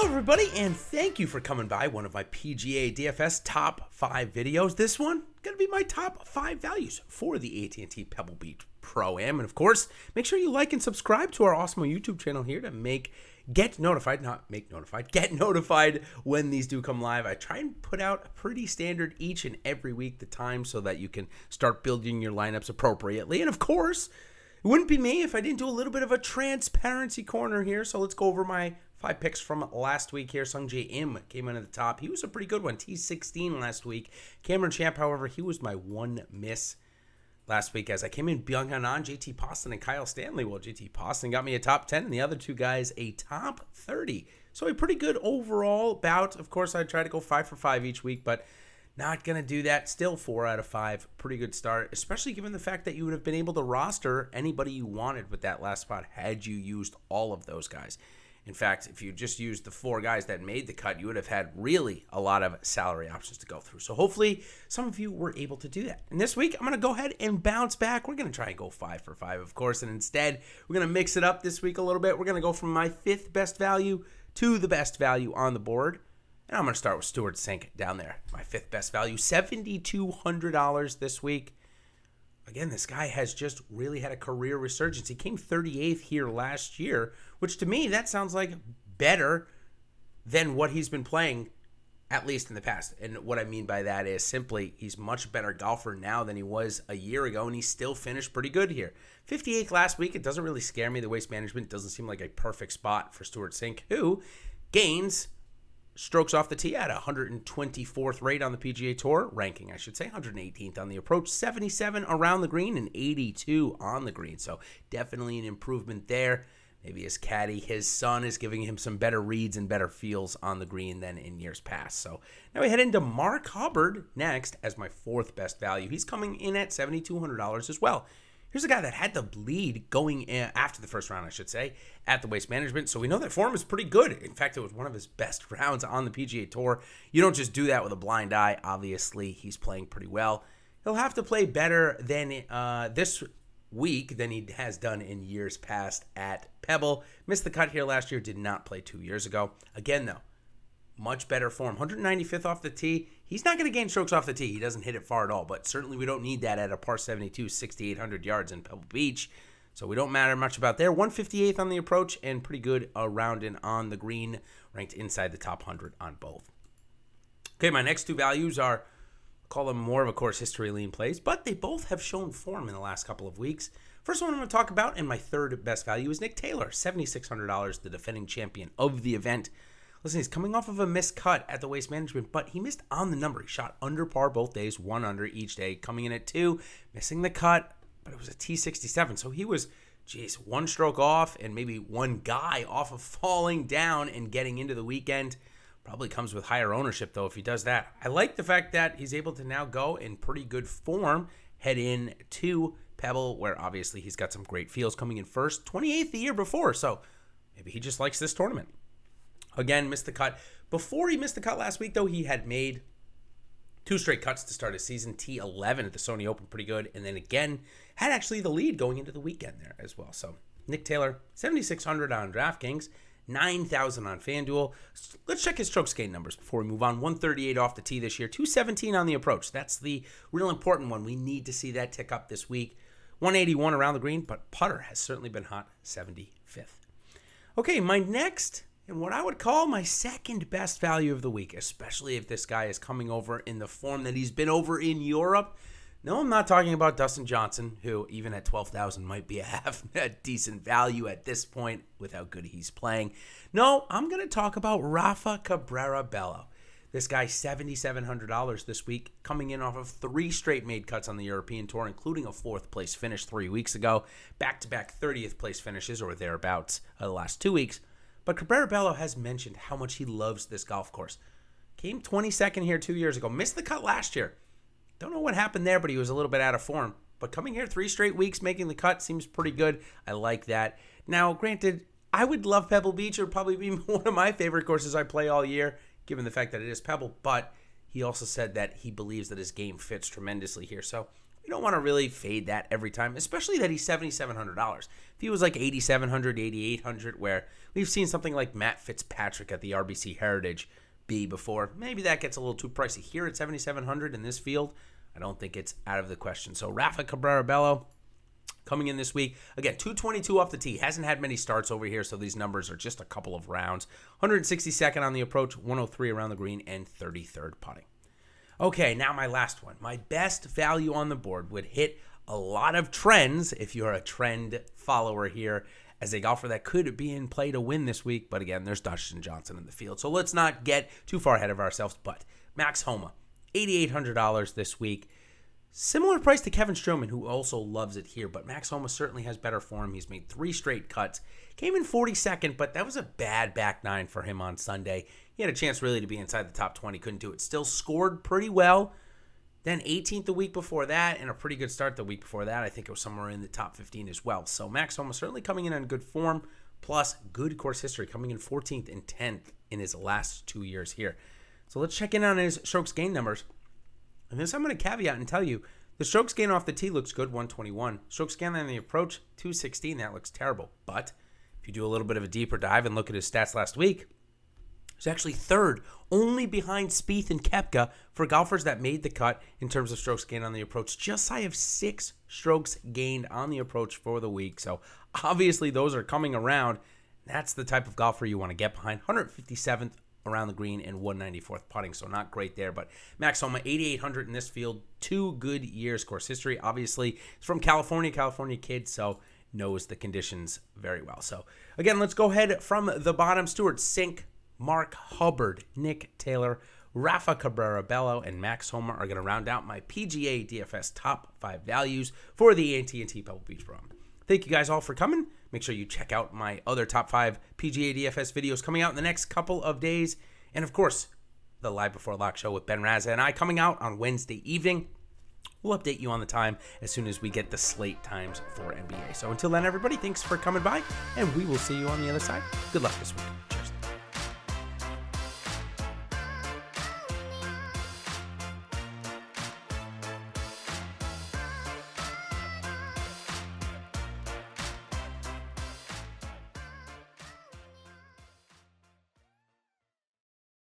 Hello everybody, and thank you for coming by one of my PGA DFS top 5 videos. This one going to be my top 5 values for the AT&T Pebble Beach Pro-Am. And of course, make sure you like and subscribe to our Awesemo YouTube channel here to get notified when these do come live. I try and put out pretty standard each and every week the time so that you can start building your lineups appropriately. And of course, it wouldn't be me if I didn't do a little bit of a transparency corner here. So let's go over my 5 picks from last week here. Sungjae Im came in at the top. He was a pretty good one. T16 last week. Cameron Champ, however, he was my one miss last week as I came in Byung-Hun An, JT Poston, and Kyle Stanley. Well, JT Poston got me a top 10 and the other two guys a top 30. So a pretty good overall bout. Of course, I try to go 5 for 5 each week, but not going to do that. Still 4 out of 5. Pretty good start, especially given the fact that you would have been able to roster anybody you wanted with that last spot had you used all of those guys. In fact, if you just used the 4 guys that made the cut, you would have had really a lot of salary options to go through. So hopefully some of you were able to do that. And this week, I'm going to go ahead and bounce back. We're going to try and go 5 for 5, of course. And instead, we're going to mix it up this week a little bit. We're going to go from my 5th best value to the best value on the board. And I'm going to start with Stuart Sink down there. My 5th best value, $7,200 this week. Again, this guy has just really had a career resurgence. He came 38th here last year, which to me, that sounds like better than what he's been playing, at least in the past. And what I mean by that is simply he's much better golfer now than he was a year ago, and he still finished pretty good here. 58th last week, it doesn't really scare me. The waste management doesn't seem like a perfect spot for Stuart Sink, who gains strokes off the tee at 124th rate on the PGA Tour, ranking, I should say, 118th on the approach, 77 around the green, and 82 on the green. So definitely an improvement there. Maybe his caddy, his son, is giving him some better reads and better feels on the green than in years past. So now we head into Mark Hubbard next as my 4th best value. He's coming in at $7,200 as well. Here's a guy that had the lead going in after the first round, I should say, at the Waste Management. So we know that form is pretty good. In fact, it was one of his best rounds on the PGA Tour. You don't just do that with a blind eye. Obviously, he's playing pretty well. He'll have to play better than this week than he has done in years past at Pebble. Missed the cut here last year. Did not play 2 years ago. Again, though, much better form. 195th off the tee. He's not going to gain strokes off the tee. He doesn't hit it far at all, but certainly we don't need that at a par 72, 6,800 yards in Pebble Beach. So we don't matter much about there. 158th on the approach and pretty good around and on the green, ranked inside the top 100 on both. Okay, my next 2 values are, call them more of a course history lean plays, but they both have shown form in the last couple of weeks. First one I'm going to talk about, and my 3rd best value, is Nick Taylor, $7,600, the defending champion of the event. Listen, he's coming off of a missed cut at the Waste Management, but he missed on the number. He shot under par both days, 1 under each day, coming in at 2, missing the cut, but it was a T67. So he was, 1 stroke off and maybe 1 guy off of falling down and getting into the weekend. Probably comes with higher ownership, though, if he does that. I like the fact that he's able to now go in pretty good form, head in to Pebble, where obviously he's got some great feels, coming in first, 28th the year before. So maybe he just likes this tournament. Again, missed the cut. Before he missed the cut last week, though, he had made 2 straight cuts to start his season. T11 at the Sony Open, pretty good. And then again, had actually the lead going into the weekend there as well. So Nick Taylor, $7,600 on DraftKings, $9,000 on FanDuel. Let's check his strokes gain numbers before we move on. 138 off the tee this year, 217 on the approach. That's the real important one. We need to see that tick up this week. 181 around the green, but putter has certainly been hot, 75th. Okay, my next, and what I would call my 2nd best value of the week, especially if this guy is coming over in the form that he's been over in Europe. No, I'm not talking about Dustin Johnson, who even at $12,000 might be a decent value at this point with how good he's playing. No, I'm going to talk about Rafa Cabrera Bello. This guy, $7,700 this week, coming in off of 3 straight made cuts on the European Tour, including a 4th place finish 3 weeks ago. Back-to-back 30th place finishes or thereabouts the last 2 weeks. But Cabrera Bello has mentioned how much he loves this golf course. Came 22nd here 2 years ago. Missed the cut last year. Don't know what happened there, but he was a little bit out of form. But coming here 3 straight weeks, making the cut, seems pretty good. I like that. Now, granted, I would love Pebble Beach. It would probably be one of my favorite courses I play all year, given the fact that it is Pebble. But he also said that he believes that his game fits tremendously here. So you don't want to really fade that every time, especially that he's $7,700. If he was like $8,700, $8,800, where we've seen something like Matt Fitzpatrick at the RBC Heritage be before, maybe that gets a little too pricey. Here at $7,700 in this field, I don't think it's out of the question. So Rafa, Cabrera, Bello coming in this week. Again, 222 off the tee. Hasn't had many starts over here, so these numbers are just a couple of rounds. 162nd on the approach, 103 around the green, and 33rd putting. Okay, now my last one. My best value on the board would hit a lot of trends if you're a trend follower here as a golfer that could be in play to win this week. But again, there's Dustin Johnson in the field. So let's not get too far ahead of ourselves. But Max Homa, $8,800 this week. Similar price to Kevin Stroman, who also loves it here, but Max Homa certainly has better form. He's made 3 straight cuts. Came in 42nd, but that was a bad back 9 for him on Sunday. He had a chance really to be inside the top 20, couldn't do it. Still scored pretty well. Then 18th the week before that, and a pretty good start the week before that. I think it was somewhere in the top 15 as well. So Max Homa certainly coming in on good form, plus good course history, coming in 14th and 10th in his last 2 years here. So let's check in on his strokes gain numbers. And this I'm going to caveat and tell you, the strokes gain off the tee looks good, 121. Strokes gain on the approach, 216. That looks terrible. But if you do a little bit of a deeper dive and look at his stats last week, he's actually third, only behind Spieth and Koepka for golfers that made the cut in terms of strokes gained on the approach. Just shy of 6 strokes gained on the approach for the week. So obviously those are coming around. That's the type of golfer you want to get behind. 157th around the green and 194th putting, so not great there. But Max Homa, 8,800 in this field, 2 good years course history. Obviously, he's from California kid, so knows the conditions very well. So again, let's go ahead from the bottom. Stuart Sink, Mark Hubbard, Nick Taylor, Rafa, Cabrera, Bello, and Max Homa are going to round out my PGA DFS top 5 values for the AT&T Pebble Beach Pro-Am. Thank you guys all for coming. Make sure you check out my other top 5 PGA DFS videos coming out in the next couple of days. And of course, the Live Before Lock show with Ben Raza and I coming out on Wednesday evening. We'll update you on the time as soon as we get the slate times for NBA. So until then, everybody, thanks for coming by, and we will see you on the other side. Good luck this week.